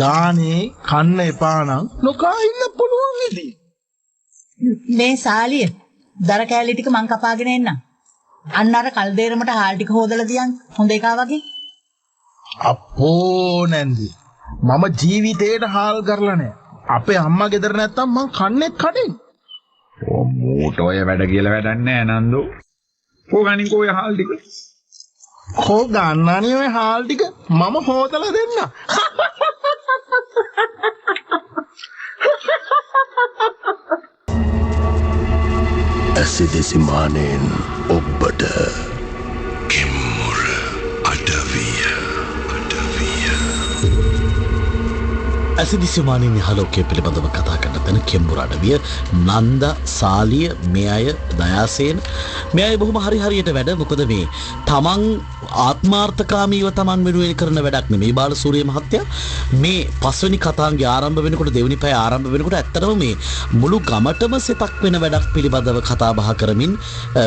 දානේ කන්න එපා නම් නොකා ඉන්න පුළුවන් ඉතින්. මේ සාලිය දර කෑලි ටික මං කපාගෙන එන්නම්. අන්න අර කල්දේරමට හාල් ටික හොදලා දියන් හොඳ එකා වගේ. අපෝ නැන්දි. මම ජීවිතේට හාල් කරලා නැහැ. අපේ අම්මා ගෙදර නැත්තම් මං කන්නේ කඩෙන්. මූට ඔය වැඩ කියලා වැඩක් නැහැ නන්දෝ. කොහොගනින් කොය හාල් ටික? කෝ ගන්නනේ ඔය හාල් ටික මම හොදලා දෙන්න. ඇසිදිසි මානෙන් ඔබට කෙම්මුර අඩවිය ඇසිදිසිමානින් හලෝකය පිළිබඳව කතා කරන තැන කෙම්බුර අඩවිය නන්ද සාලිය මේ අය දයාසේන මේ අය බොහොම හරියට වැඩ. මොකද මේ තමන් ආත්මාර්ථකාමීව තමන් වෙනුවෙන් කරන වැඩක් නෙමෙයි බාලසූරිය මහත්තයා. මේ පස්වෙනි කතාංගේ ආරම්භ වෙනකොට දෙවෙනි පැය ආරම්භ වෙනකොට ඇත්තටම මේ මුළු ගමටම සිතක් වෙන වැඩක් පිළිබඳව කතා බහ කරමින්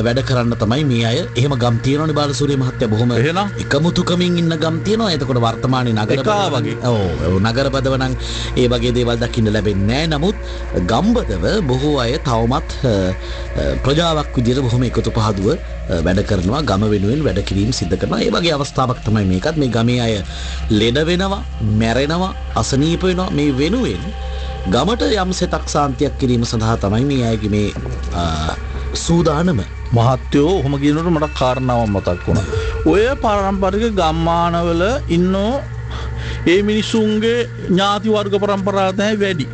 වැඩ කරන්න තමයි මේ අය. එහෙම ගම් තියෙනවනේ බාලසූරිය මහත්තයා බොහොම එකමුතුකමින් ඉන්න ගම් තියෙනවා. එතකොට වර්තමානයේ නගර වගේ ඔව් නගර බදව නම් ඒ වගේ දේවල් දකින්න ලැබෙන්නේ නැහැ. නමුත් ගම්බදව බොහෝ අය තවමත් ප්‍රජාවක් විදිහට බොහොම එකතු පහදුව වැඩ කරනවා. ගම වෙනුවෙන් වැඩ කිරීම සිදු කරනවා. ඒ වගේ අවස්ථාවක් තමයි මේකත්. මේ ගමේ අය ලෙඩ වෙනවා, මැරෙනවා, අසනීප වෙනවා. මේ වෙනුවෙන් ගමට යම් සෙතක් සාන්තියක් කිරීම සඳහා තමයි මේ අයගේ මේ සූදානම. මහත්තයෝ ඔහොම කියනකොට මට කාරණාවක් මතක් වුණා. ඔය පාරම්පරික ගම්මානවල ඉන්නෝ ඒ මිනිසුන්ගේ ඥාති වර්ග පරම්පරාව තමයි වැඩි.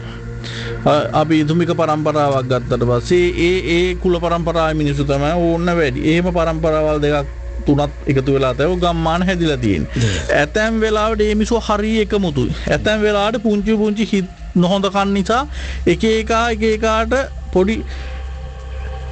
අපි දුමික පරම්පරාවක් ගත්තට පස්සේ ඒ කුල පරම්පරාවේ මිනිස්සු තමයි ඕන්න වැඩි. එහෙම පරම්පරාවල් දෙකක් තුනක් එකතු වෙලා තමයි ගම්මාන හැදිලා තියෙන්නේ. ඇතැම් වෙලාවට මේ මිනිස්සු හරිය එකමුතුයි. ඇතැම් වෙලාවට පුංචි හිත නොහොඳ කන් නිසා එක එකාට පොඩි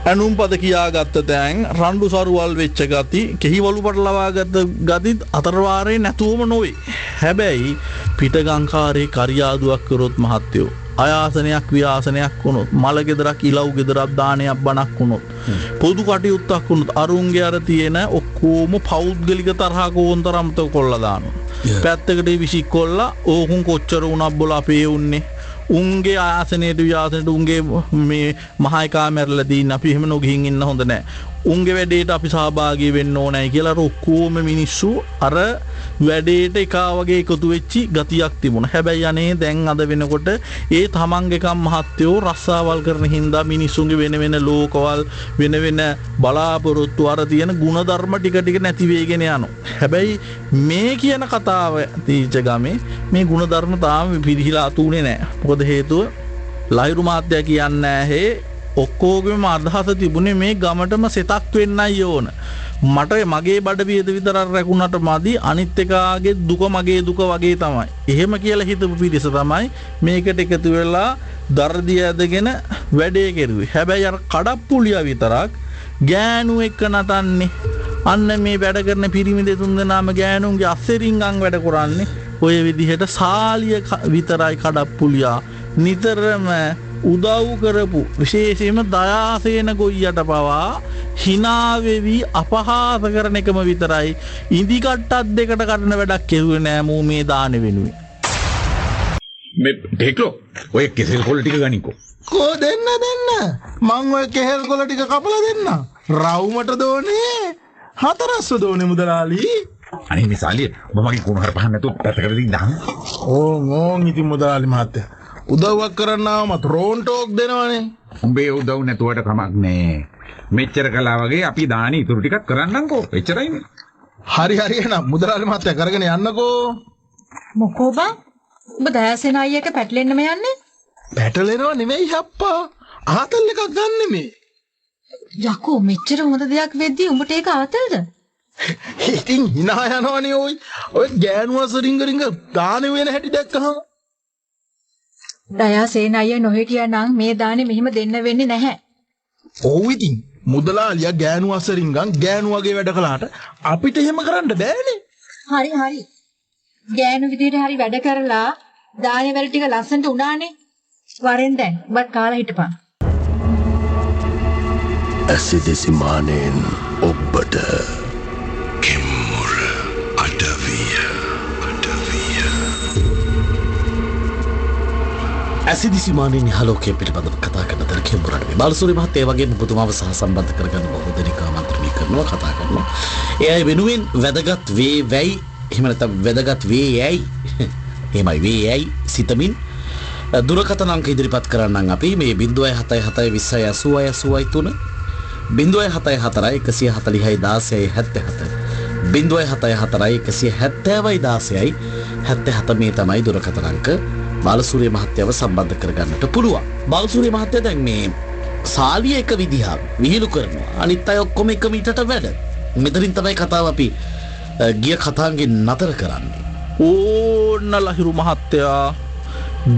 ඇනුම් පද කියාගත්ත තැන් රණ්ඩු සරුවල් වෙච්ච ගති කෙහිවලු පටලවාගත්ත ගතිත් අතරවාරේ නැතුවම නොවේ. හැබැයි පිටගංකාරේ කරියාදුවක් කරොත් මහත්තයෝ අයාසනයක් ව්‍යාසනයක් වුණොත් මල ගෙදරක් ඉලව් ගෙදරක් දානයක් බණක් වුණොත් පොදු කටයුත්තක් වුණොත් අරුන්ගේ අර තියෙන ඔක්කොම පෞද්ගලික තරහ කෝන්තරම්ත කොල්ලා දානවා. පැත්තකට විසික් කොල්ලා ඕකුන් කොච්චර වුණක් බොල අපේ උන්නේ උන්ගේ ආසනයට ව්‍යාසනයට උන්ගේ මේ මහායිකා මැරලා දීන්න අපි එහෙම නොගිහින් ඉන්න හොඳ නැහැ. උන්ගේ වැඩේට අපි සහභාගී වෙන්න ඕනයි කියලා ඔක්කොම මිනිස්සු අර වැඩේට එකා වගේ එකතු වෙච්චි ගතියක් තිබුණා. හැබැයි අනේ දැන් අද වෙනකොට ඒ තමන්ගේ කම් මහත්යෝ රස්සාවල් කරන හින්දා මිනිස්සුන්ගේ වෙන ලෝකවල් වෙන බලාපොරොත්තු අර තියෙන ಗುಣධර්ම ටික නැති වෙගෙන යනවා. හැබැයි මේ කියන කතාව තීච ගමේ මේ ಗುಣධර්ම තාම පිරිහිලා අතුනේ නැහැ. මොකද හේතුව ලහිරු මහත්තයා කියන්නේ නැහැ ඔක්කොගේම අදහස තිබුණේ මේ ගමටම සෙතක් වෙන්නයි ඕන. මට මගේ බඩ වියද විතරක් රැකුණට මදි අනිත් එකාගේ දුක මගේ දුක වගේ තමයි. එහෙම කියලා හිතපු පිරිස තමයි මේකට එකතු වෙලා දර්දිය ඇදගෙන වැඩේ කෙරුවේ. හැබැයි අර කඩප්පුලියා විතරක් ගෑනු එක්ක නටන්නේ. අන්න මේ වැඩ කරන පිරිමි දෙතුන් දෙනාම ගෑනුන්ගේ අස්සෙරින්ගම් වැඩ කරන්නේ. ඔය විදිහට සාලිය විතරයි කඩප්පුලියා නිතරම උදව් කරපු විශේෂයෙන්ම දයාසේන ගොයියට පවා හිනාවෙවි අපහාස කරන එකම විතරයි ඉදි කට්ටක් දෙකට කඩන වැඩක් කෙරුවේ නෑ මූ මේ දාන වෙනුවෙන්. මේ ටෙක්ලෝ ඔය කෙසෙල් කොළ ටික ගනිකෝ. කෝ දෙන්න මං ඔය කෙහෙල් කොළ ටික කපලා දෙන්න. රවුමට දෝනේ 4ස් දෝනේ මුදලාලි. අනේ මේ සාලිය ඔබ මගේ කුණු හර පහන්න නැතුව පැත්තකට දින්න. ඕන් ඉතින් මුදලාලි මහත්තයා. උදව්වක් කරන්න ආවම ත්‍රෝන් ටෝක් දෙනවනේ. උඹේ උදව් නැතුවට කමක් නෑ. මෙච්චර කළා වගේ අපි දානි ඉතුරු ටිකක් කරන්නම්කෝ. එච්චරයිනේ. හරි එහෙනම් මුදලාලි මහත්තයා කරගෙන යන්නකෝ. මොකෝ බං? ඔබ දයාසේන අයියා එක පැටලෙන්නම යන්නේ? පැටලෙනව නෙමෙයි හප්පා. ආතල් එකක් ගන්න මේ. යකෝ මෙච්චර හොඳ දෙයක් වෙද්දී උඹට ඒක ආතල්ද? ඉතින් hina යනවනේ ඔය. ඔය ගෑනුවස රිංග දාන වෙන හැටි දැක්කහම. දයාසේන අයියා නොහිටියා නම් මේ දානේ මෙහිම දෙන්න වෙන්නේ නැහැ. ඔව් ඉතින් මුදලාලියා ගෑනුවස රිංගන් ගෑනු වගේ වැඩ කළාට අපිට එහෙම කරන්න බෑනේ. හරි. ගෑනු විදියට හරි වැඩ කරලා දානේ වල ටික ලස්සනට උනානේ. වරෙන් දැන් බත් කාලා හිටපන්. ඇසිදිසි මානෙන් ඔබට කෙම්මුර අඩවිය ඇසිදිසිමානෙන් හලෝකය පිළිබඳව කතා කරන තර කෙම්බුරට බාලසූරිය මහත්තයා වගේම ඔබතුමාව සහ සම්බන්ධ කරගන්න බොහෝ දෙනෙක් ආමන්ත්‍රණය කරනවා කතා කරනවා. ඒ අය වෙනුවෙන් වැදගත් වේවැයි එහෙම නැත්නම් වැදගත් වේයයි එහෙමයි වේයයි සිතමින් දුරකථන අංක ඉදිරිපත් කරන්නම් අපි මේ 077 20 80 77 මේ තමයි දුරකථන අංක. බාලසූරිය මහත්තයව සම්බන්ධ කරගන්නට පුළුවන්. බාලසූරිය මහත්තයා දැන් මේ සාලිය එක විදිහක් විහිළු කරනවා. අනිත් අය ඔක්කොම එක මීටරට වැඩ. මෙතනින් තමයි කතාව අපි ගිය කතාංගෙන් නතර කරන්නේ. ඕන්න ලහිරු මහත්තයා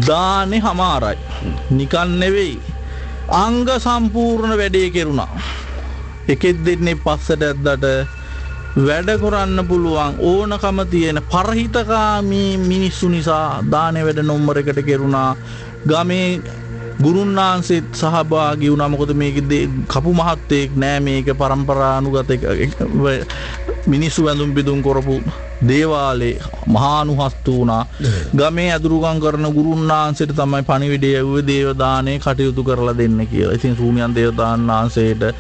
දානේ හමාරයි. නිකන් නෙවෙයි. අංග සම්පූර්ණ වැඩේ කෙරුණා. එකෙක් දෙන්නේ පස්සට ඇද්දට වැඩ කරන්න පුළුවන් ඕනකම තියෙන පරහිතකාමී මිනිස්සු නිසා දානේ වැඩ නම්බර එකට කෙරුණා. ගමේ ගුරුන්නාන්සෙත් සහභාගී වුණා. මොකද මේක කපු මහත්තයෙක් නෑ, මේක පරම්පරානුගත මිනිස්සු වැඳුම් පිදුම් කරපු දේවාලේ මහානුහස්තු වුණා. ගමේ අදුරුගම් කරන ගුරුන්නාන්සෙට තමයි පණිවිඩය යවුවේ දේව දානේ කටයුතු කරලා දෙන්න කියලා. ඉතින් සූමියන් දේව දාන්නාන්සේට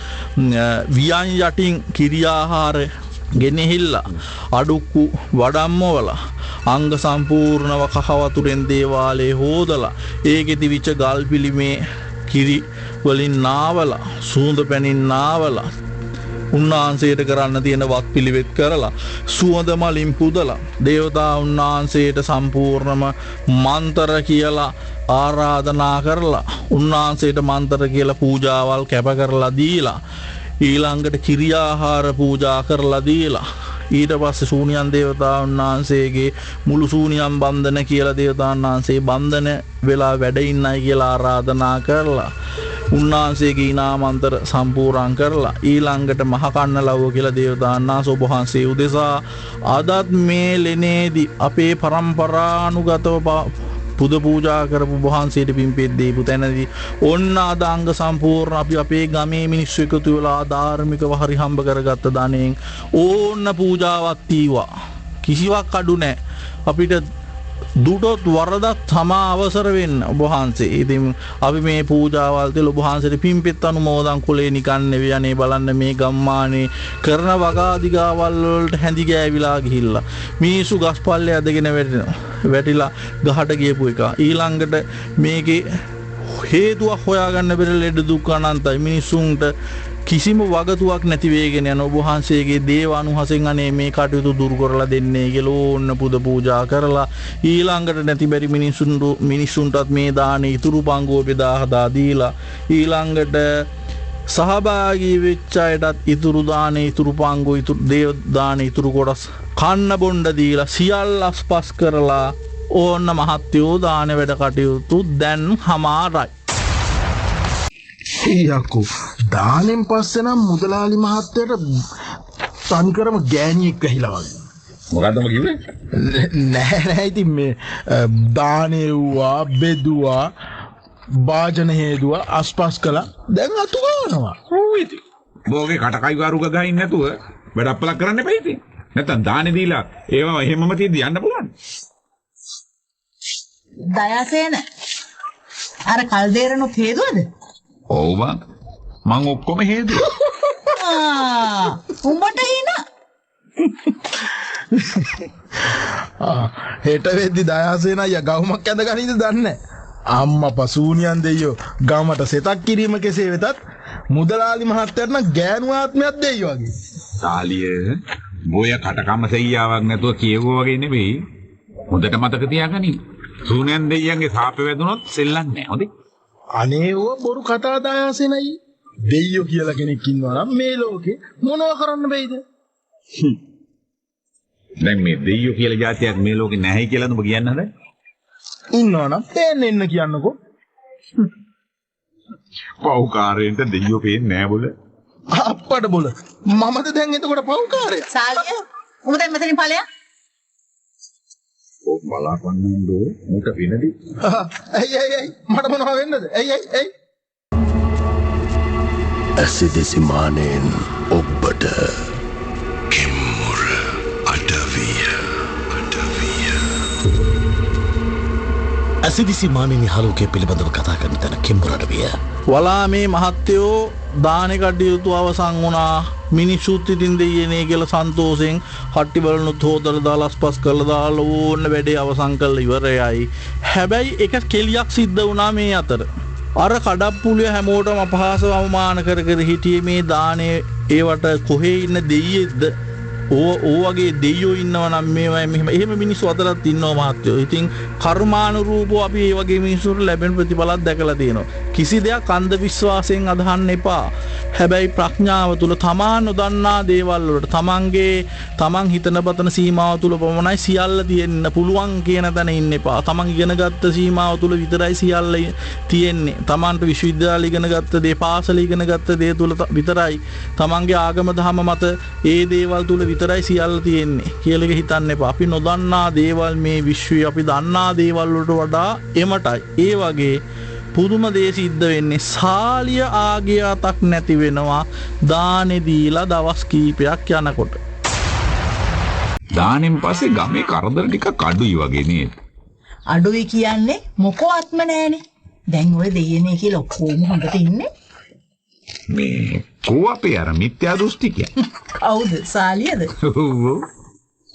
වියන් යටින් කිරියාහාර ගෙනහිල්ලා අඩුක්කු වඩම්මවලා අංග සම්පූර්ණව කහවතුරෙන් දේවාලේ හෝදලා ඒකෙ තිබිච්ච ගල් පිළිමේ කිරි වලින් නාවලා සූඳ පැනින් නාවලා උන්වහන්සේට කරන්න තියෙන වත් පිළිවෙත් කරලා සුවඳ මලින් පුදලා දේවතා උන්වහන්සේට සම්පූර්ණම මන්තර කියලා ආරාධනා කරලා උන්වහන්සේට මන්තර කියලා පූජාවල් කැප කරලා දීලා ඊළඟට කිරියාහාර පූජා කරලා දීලා ඊට පස්සේ සූනියන් දේවතාවුන් වහන්සේගේ මුළු සූනියන් බන්ධන කියලා දේවතාවුන් වහන්සේ බන්ධන වෙලා වැඩ ඉන්නයි කියලා ආරාධනා කරලා උන්වහන්සේගේ ඉනාමන්තර සම්පූර්ණ කරලා ඊළඟට මහ කන්නලව්ව කියලා දේවතාවුන් වහන්සේ ඔබ වහන්සේ උදෙසා අදත් මේ ලෙනේදී අපේ පරම්පරානුගතව පුද පූජා කරපු වහන්සේට පින්පෙත් දීපු තැනදී ඔන්න අදාංග සම්පූර්ණ අපි අපේ ගමේ මිනිස්සු එකතු වෙලා ධාර්මිකව හරි හම්බ කරගත්ත ධනෙන් ඕන්න පූජාවක් තීවා. කිසිවක් අඩු නැහැ. අපිට දුටොත් වරදක් තමා අවසර වෙන්න ඔබ වහන්සේ. ඉතින් අපි මේ පූජාවල් දෙල ඔබ වහන්සේට පින්පෙත් අනුමෝදන් කුලේ නිකන් නෙවෙයි අනේ බලන්න මේ ගම්මානේ කරන වගාදිගාවල් වලට හැඳි ගෑවිලා ගිහිල්ලා මිනිස්සු ගස්පල්ලේ ඇදගෙන වැටිලා ගහට ගියපු එක. ඊළඟට මේකේ හේතුවක් හොයාගන්න බැරි ලෙඩ දුක් අනන්තයි මිනිසුන්ට කිසිම වගතුවක් නැති වේගෙන යන ඔබ වහන්සේගේ දේව අනුහසෙන් අනේ මේ කටයුතු දුරු කරලා දෙන්නේ කියලා ඕන්න පුද පූජා කරලා ඊළඟට නැති බැරි මිනිසුන්ටත් මේ දාන ඉතුරු පංගුව බෙදා හදා දීලා ඊළඟට සහභාගී වෙච්ච අයටත් ඉතුරු දාන ඉතුරු පංගුව ඉතුරු දේව දාන ඉතුරු කොටස් කන්න බොණ්ඩ දීලා සියල්ල අස්පස් කරලා ඕන්න මහත්යෝ දාන වැඩ කටයුතු දැන් හමාරයි. යකෝ දානෙන් පස්සේ නම් මුදලාලි මහත්තයට තනිකරම ගෑණියෙක් ඇහිලා වගේ. මොකද්ද කිව්වේ? නෑ ඉතින් මේ දානෙව්වා බෙදුවා වාජන හේදුවා අස්පස් කළා දැන් අතු ගන්නවා. ඔව් ඉතින්. බෝගේ කටකයි වරුක ගහින් නැතුව වැඩප්පලක් කරන්න එපා ඉතින්. නැත්තම් දානේ දීලා ඒවා එහෙමම තියදී යන්න පුළුවන්. දයාසේන අර කල්දේරණු හේදුවද? ඔව් බං. මං ඔක්කොම හේතු. උඹට හින හෙට වෙද්දි දයාසේන අයියා ගවුමක් ඇඳ ගනින්ද දන්නේ අම්මා පසූනියන් දෙයියෝ ගමට සෙතක් කිරීම කෙසේ වෙතත් මුදලාලි මහත්තයාට නම් ගෑනු ආත්මයක් දෙයියෝ වගේ. සාලිය බොය කටකම සෙයියාවක් නැතුව කියවුවා වගේ නෙවෙයි. හොඳට මතක තියාගනින්. සූනයන් දෙයියන්ගේ සාපේ වැදුනොත් සෙල්ලන්නේ නැහැ. හොඳේ. අනේ ඕ බොරු කතා දයාසේන අයියේ. දෙයියෝ කියලා කෙනෙක් ඉන්නවා නම් මේ ලෝකේ මොනව කරන්න බැයිද? දැන් මේ දෙයියෝ කියලා જાතියක් මේ ලෝකේ නැහැ කියලා නුඹ කියන්න හදන්නේ? ඉන්නවනම් පේන්න එන්න කියන්නකෝ. පව්කාරයෙන්ට දෙයියෝ පේන්නේ නැහැ බොල. අප්පඩ බොල. මමද දැන් එතකොට පව්කාරයා? සාලිය උඹ දැන් මෙතනින් ඵලයක් ඔව් බලාපන්නම්දෝ මට වෙනදි. ඇයි මට මොනව වෙන්නද? ඇයි ඇසිදිසි මානෙන් ඔබට කෙම්මුර අඩවිය ඇසිදිසි මානෙනි හලෝකය පිළිබඳව කතා කරන තැන කෙම්මුර අඩවිය. වලා මේ මහත්තයෝ දානෙ කටයුතු අවසන් වුණා. මිනිස්සුත් ඉතින් දෙයනේ කියලා සන්තෝෂෙන් හට්ටි බලනුත් හොදලා දාලා ස්පස් කරලා දාලා ඕන්න වැඩේ අවසන් කරලා ඉවරයයි. හැබැයි එක කෙලියක් සිද්ධ වුණා මේ අතර. අර කඩප්පුලිය හැමෝටම අපහාසව අවමාන කර කර හිටියේ මේ දානේ ඒවට කොහේ ඉන්න දෙයියෙක්ද? ඕ වගේ දෙයියෝ ඉන්නවා නම් මේවා මෙහෙම එහෙම මිනිස්සු අතරත් ඉන්නවා මහත්තයෝ. ඉතින් කර්මානුරූපව අපි මේ වගේ මිනිස්සුන්ට ලැබෙන ප්‍රතිඵලත් දැකලා තියෙනවා. කිසි දෙයක් අන්ධ විශ්වාසයෙන් අදහන්න එපා. හැබැයි ප්‍රඥාව තුල තමා නොදන්නා දේවල් වලට තමන් හිතන බතන සීමාව තුල පමණයි සියල්ල තියෙන්න පුළුවන් කියන තැන ඉන්න එපා. තමන් ඉගෙනගත්ත සීමාව තුල විතරයි සියල්ල තියෙන්නේ. තමන්ට විශ්වවිද්‍යාල ඉගෙනගත්ත දේ පාසල ඉගෙනගත්ත දේ තුල විතරයි තමන්ගේ ආගම දහම මත ඒ දේවල් තුල විතරයි සියල්ල තියෙන්නේ කියලා හිතන්න එපා. අපි නොදන්නා දේවල් මේ විශ්වයේ අපි දන්නා දේවල් වලට වඩා එමටයි. ඒ වගේ පුදුම දේ සිද්ධ වෙන්නේ සාලිය ආගියාතක් නැති වෙනවා දානෙ දීලා දවස් කීපයක් යනකොට. දානෙන් පස්සේ ගමේ කරදර ටිකක් අඩුයි වගේ නේද? අඩුයි කියන්නේ මොකවත්ම නැහනේ. දැන් ඔය දෙයනේ කියලා ඔක්කොම හොඳට ඉන්නේ. මේ කෝ අපේ අර මිත්‍යා දෘෂ්ටිකය. කවුද? සාලියද?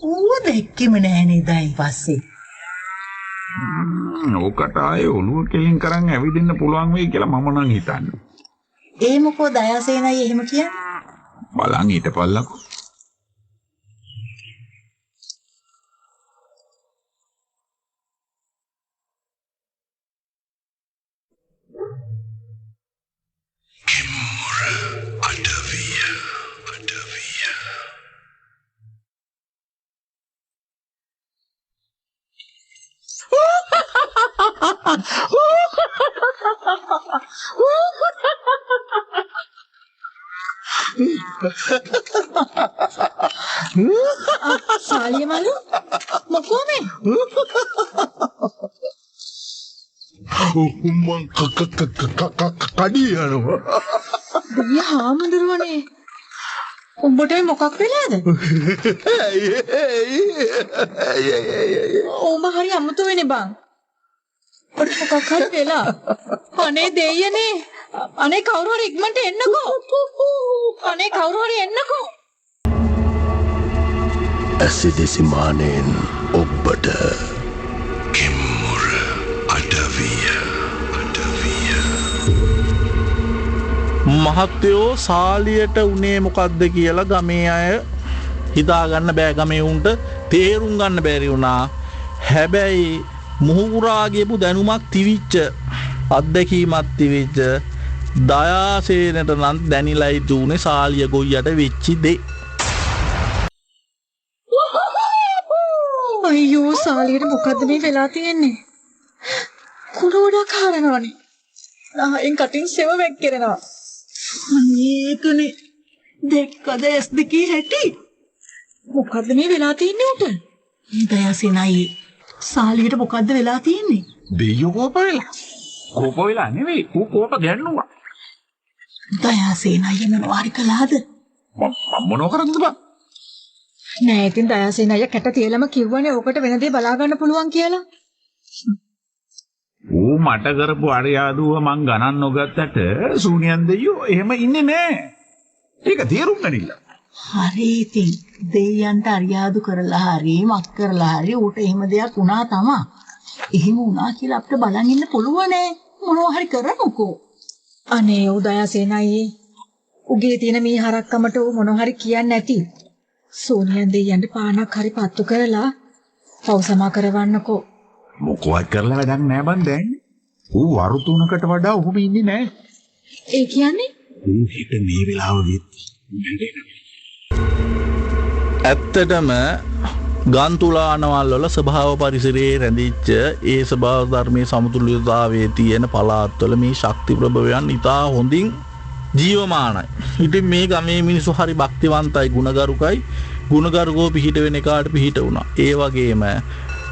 ඌව දැක්කෙම නැහනේ දැන් පස්සේ. ඕකට ආයේ ඔළුව කෙලින් කරන් ඇවිදින්න පුළුවන් වෙයි කියලා මම නම් හිතන්නේ. ඒ මොකෝ දයාසේනයි එහෙම කියන්නේ? බලන් හිටපල්ලකෝ. සාලිය මලු මොකෝ මේ? මං කඩී යනවා. දෙවිය හාමුදුරුවනේ. උඹට මොකක් වෙලාද? ඔබ හරි අමුතු වෙන්නේ බං. මොකක් හරි වෙලා. අනේ දෙයියනේ. අනේ කවුරු හරි ඉක්මනට එන්නකෝ. අනේ කවුරු හරි එන්නකෝ. ඇසිදිසි මානෙන් ඔබට කෙම්මුර අඩවිය මහත්තයෝ සාලියට උනේ මොකද්ද කියලා ගමේ අය හිතාගන්න බෑ. ගමේ උන්ට තේරුම් ගන්න බැරි වුණා. හැබැයි මුහුකුරා ගියපු දැනුමක් තිවිච්ච අත්දැකීමක් තිවිච්ච දයාසේනට නම් දැනිලයි දුනේ සාලිය ගොයියට වෙච්චි දේ. අයියෝ සාලියට මොකද්ද මේ වෙලා තියෙන්නේ? කුඩෝඩක් හරනවනේ. ආයෙන් කටින් සෙව වැක්කිරෙනවා. අනේකනේ දෙක්කද ඇස් දෙකේ හැටි. මොකද්ද මේ වෙලා තියෙන්නේ උට? දයාසේනයි සාලියට මොකද්ද වෙලා තියෙන්නේ? දෙයියෝ කෝප වෙලා. කෝප වෙලා නෙවෙයි. ඌ කෝප ගැන්නුවා. දයාසේනයි මොනවා හරි කළාද? මම මොනව කරන්නද බං? නෑ ඉතින් දයාසේන අය කැට තියලම කිව්වනේ ඕකට වෙන දේ බලා ගන්න පුළුවන් කියලා. ඌ මට කරපු අරියාදුව මං ගණන් නොගත්තට සූනියන් දෙයියෝ එහෙම ඉන්නේ නෑ. ඒක තේරුම් ගනින්න. හරි ඉතින් දෙයියන්ට අරියාදු කරලා හරි මක් කරලා හරි ඌට එහෙම දෙයක් වුණා තමා. එහෙම වුණා කියලා අපිට බලන් ඉන්න පුළුවන් නේ. මොනවා හරි කරමුකෝ. අනේ උදයාසේන අයියේ. උගේ තියෙන මේ හරක්කමට ඌ මොනවා හරි කියන්නේ නැති. සෝනියන් දෙයියන්ට පානක් හරි පත්තු කරලා පෞසමා කරවන්නකෝ. මොකවත් කරලා වැඩක් නෑ බං දැන්. ඌ වරු 3කට වඩා ඔහොම ඉන්නේ නෑ. ඒ කියන්නේ ඌ හිත මේ වෙලාවෙත් ඇත්තටම ගන්තුලානවල් වල ස්වභාව පරිසරයේ රැඳිච්ච ඒ ස්වභාව ධර්මයේ සමතුලිතතාවයේ තියෙන පළාත්වල මේ ශක්ති ප්‍රභවයන් ඉතා හොඳින් ජීවමානයි. ඉතින් මේ ගමේ මිනිස්සු හරි භක්තිවන්තයි, ගුණගරුකයි. ගුණගරුකව පිහිට වෙන එකාට පිහිට වුණා. ඒ වගේම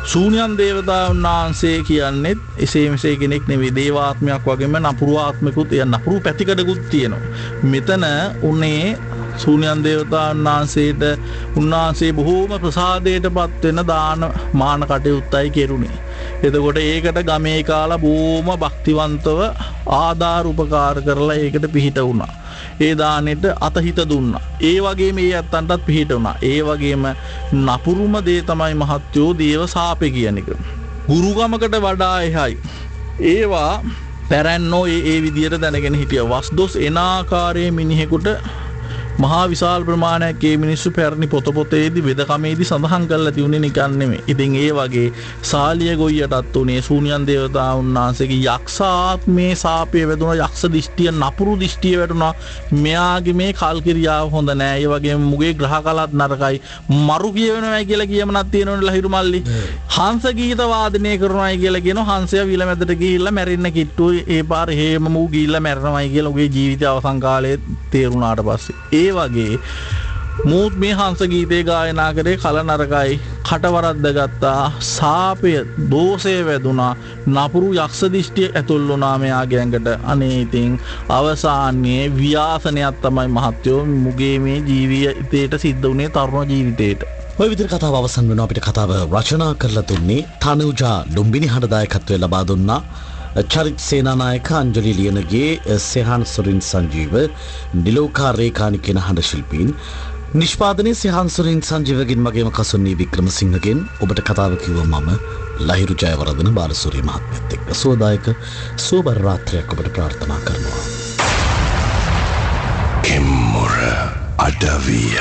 ශූන්‍යන් දේවතාවුන් වහන්සේ කියන්නේ එසේ මෙසේ කෙනෙක් නෙවෙයි, දේවාත්මයක් වගේම නපුරු ආත්මිකුත් නපුරු පැතිකඩකුත් තියෙනවා. මෙතන උනේ ශූන්‍යන් දේවතාවුන් වහන්සේට උන්වහන්සේ බොහෝම ප්‍රසාදයටපත් වෙන දාන මාන කටයුත්තයි කෙරුණේ. එතකොට ඒකට ගමේ කාලා බොහොම භක්තිවන්තව ආධාර උපකාර කරලා ඒකට පිහිට වුණා. ඒ දානෙට අතහිත දුන්නා. ඒ වගේම මේ අත්තන්ටත් පිහිට වුණා. ඒ වගේම නපුරුම දේ තමයි මහත්යෝ දේව සාපේ කියන එක. ගුරුගමකට වඩා එහයි. ඒවා පැරැන්නෝ ඒ විදියට දැනගෙන හිටියා. වස්දොස් එන ආකාරයේ මිනිහෙකුට මහා විශාල ප්‍රමාණයක් මේ මිනිස්සු පැරණි පොතපතේදී වෙදකමේදී සඳහන් කරලා තියුනේ නිකන් නෙමෙයි. ඉතින් ඒ වගේ සාලිය ගොයියටත් උනේ ශූන්‍යන් දේවතාවුන් වහන්සේගේ යක්ෂ ආත්මේ සාපේ වැදුණා, යක්ෂ දිෂ්ටිය නපුරු දිෂ්ටිය වැටුණා. මෙයාගේ මේ කල්කිරියාව හොඳ නෑ. ඒ වගේම මුගේ ග්‍රහ කලත් නරකයි. මරු කියවෙනවයි කියලා කියමනක් තියෙනවනේ ලහිරු මල්ලි. හංස ගීත වාදනය කරනවයි කියලා කියනවා. හංසයා විල මැදට ගිහිල්ලා මැරෙන්න කිට්ටු ඒ පාර හේම මූ ගිහිල්ලා මැරෙනවයි කියලා උගේ ජීවිතය අවසන් කාලේ තේරුණාට පස්සේ ඒ වගේ මූත් මේ හංස ගීතේ ගායනා කරේ කල නරකයි, කටවරද්ද ගත්තා, සාපය දෝෂය වැදුනා, නපුරු යක්ෂ දිෂ්ටිය ඇතුල් වුණා මෙයාගේ ඇඟට. අනේ ඉතින් අවසානයේ ව්‍යාසනයක් තමයි මහත්යෝ මුගේ මේ ජීවිතේට සිද්ධ වුණේ, තරුණ ජීවිතේට. ඔය විදිහට කතාව අවසන් වෙනවා. අපිට කතාව රචනා කරලා දුන්නේ තනුජා ලුම්බිනි හඬදායකත්වයේ ලබා දුන්නා. චරිත් සේනානායක අංජලි ලියනගේ, සෙහාන් සුරින් සංජීව, නිලෝකා රේඛානි කියන හඬ ශිල්පීන්. නිෂ්පාදනයේ සෙහාන් සුරින් සංජීවගෙන් මගේම කසුන්නී වික්‍රමසිංහගෙන් ඔබට කතාව කිව්වා මම ලහිරු ජයවර්ධන බාලසූරිය මහත්මයාත් එක්ක. සුවදායක සුවබර රාත්‍රියක් ඔබට ප්‍රාර්ථනා කරනවා. කෙම්මුර අඩවිය